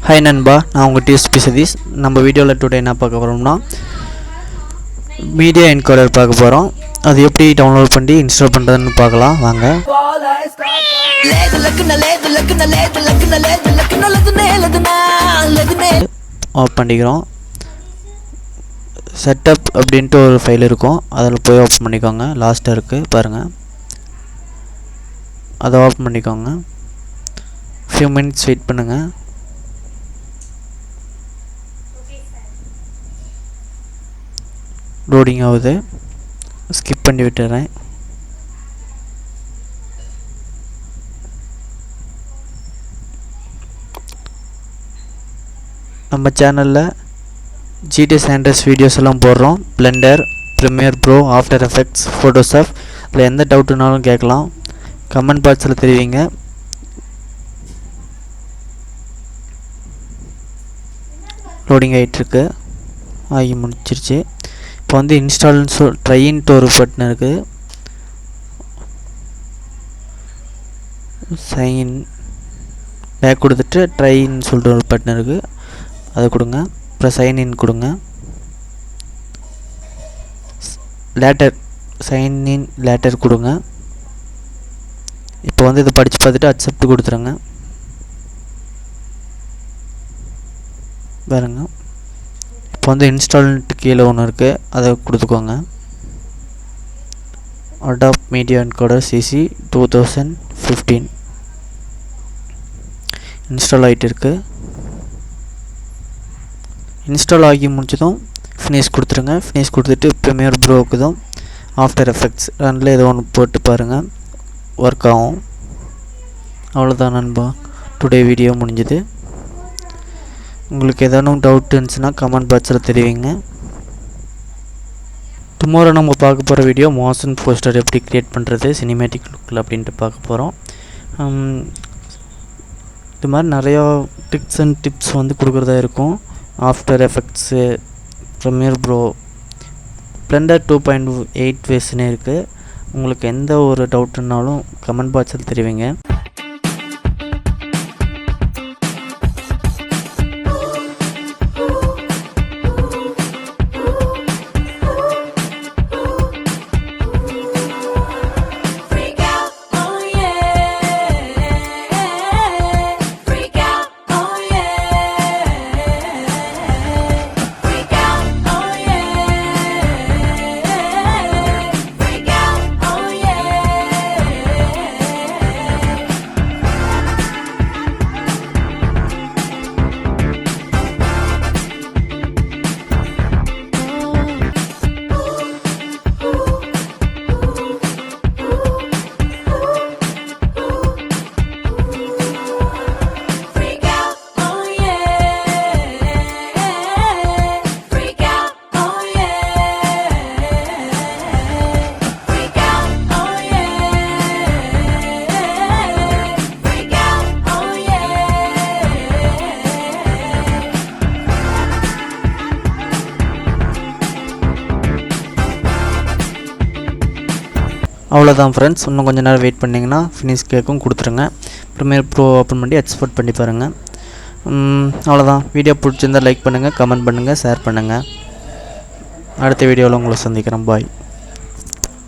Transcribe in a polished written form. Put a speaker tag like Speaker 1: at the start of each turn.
Speaker 1: Hi Nanba, நான் உங்கள் DSP Satish. நம்ம வீடியோவில் டுடே என்ன பார்க்க போகிறோம்னா மீடியா என்கோடர் பார்க்க போகிறோம். அது எப்படி டவுன்லோட் பண்ணி இன்ஸ்டால் பண்ணுறதுன்னு பார்க்கலாம் வாங்க. ஆஃப் பண்ணிக்கிறோம். செட்டப் அப்படின்ட்டு ஒரு ஃபைல் இருக்கும், அதில் போய் ஓப்பன் பண்ணிக்கோங்க. லாஸ்ட்டாக இருக்குது பாருங்கள், அதை ஓப்பன் பண்ணிக்கோங்க. ஃபியூ மினிட்ஸ் வெயிட் பண்ணுங்கள். லோடிங் ஆகுது, ஸ்கிப் பண்ணி விட்டுறேன். நம்ம சேனலில் ஜிடிஎஸ் ஆண்ட்ரஸ் வீடியோஸ் எல்லாம் போடுறோம். Blender, Premiere Pro, After Effects, Photoshop. இதில் எந்த டவுட்டுனாலும் கேட்கலாம், கமெண்ட் பாக்ஸில் தெரிவிங்க. லோடிங் ஆகிட்டுருக்கு, ஆகி முடிச்சிருச்சு. இப்போ வந்து இன்ஸ்டால்னு ட்ரைன்ட்டு ஒரு பட்டன் இருக்குது. சைன் பேக் கொடுத்துட்டு ட்ரைன்னு சொல்லிட்டு ஒரு பட்டன் இருக்குது, அதை கொடுங்க. அப்புறம் சைன்இன் கொடுங்க. லேட்டர் சைன்இன் லேட்டர் கொடுங்க. இப்போ வந்து இதை படித்து பார்த்துட்டு அக்செப்ட் கொடுத்துருங்க. பாருங்க, இப்போ வந்து இன்ஸ்டால்ன்ட்டு கீழே ஒன்று இருக்குது, அதை கொடுத்துக்கோங்க. Adobe Media Encoder CC 2015 install ஆகிட்டு இருக்குது. இன்ஸ்டால் ஆகி முடிச்சதும் ஃபினிஷ் கொடுத்துருங்க. ஃபினிஷ் கொடுத்துட்டு ப்ரீமியர் ப்ரோக்குதும் ஆஃப்டர் எஃபெக்ட்ஸ் ரெண்டில் ஏதோ ஒன்று போட்டு பாருங்கள், ஒர்க் ஆகும். அவ்வளோதான் நண்பா, டுடே வீடியோ முடிஞ்சுது. உங்களுக்கு ஏதானும் டவுட் இருந்துச்சுன்னா கமெண்ட் பாக்ஸில் தெரிவிங்க. டுமாரோ நம்ம பார்க்க போகிற வீடியோ மோஷன் போஸ்டர் எப்படி க்ரியேட் பண்ணுறது சினிமேட்டிக் லுக்கில் அப்படின்ட்டு பார்க்க போகிறோம். இது மாதிரி நிறையா ட்ரிக்ஸ் அண்ட் டிப்ஸ் வந்து கொடுக்குறதா இருக்கும். After Effects, Premiere Pro, Blender 2.8 வேஸ்னே இருக்குது. உங்களுக்கு எந்த ஒரு டவுட்டுன்னாலும் கமெண்ட் பாக்ஸில் தெரிவிங்க. அவ்வளோதான் ஃப்ரெண்ட்ஸ், இன்னும் கொஞ்சம் நேரம் வெயிட் பண்ணிங்கன்னா ஃபினிஷ் கேக்கும் கொடுத்துருங்க. ப்ரீமியர் ப்ரோ ஓப்பன் பண்ணி எக்ஸ்போர்ட் பண்ணி பாருங்கள். அவ்வளோதான். வீடியோ பிடிச்சிருந்தால் லைக் பண்ணுங்கள், கமெண்ட் பண்ணுங்கள், ஷேர் பண்ணுங்கள். அடுத்த வீடியோவில் உங்களை சந்திக்கிறேன். பாய்.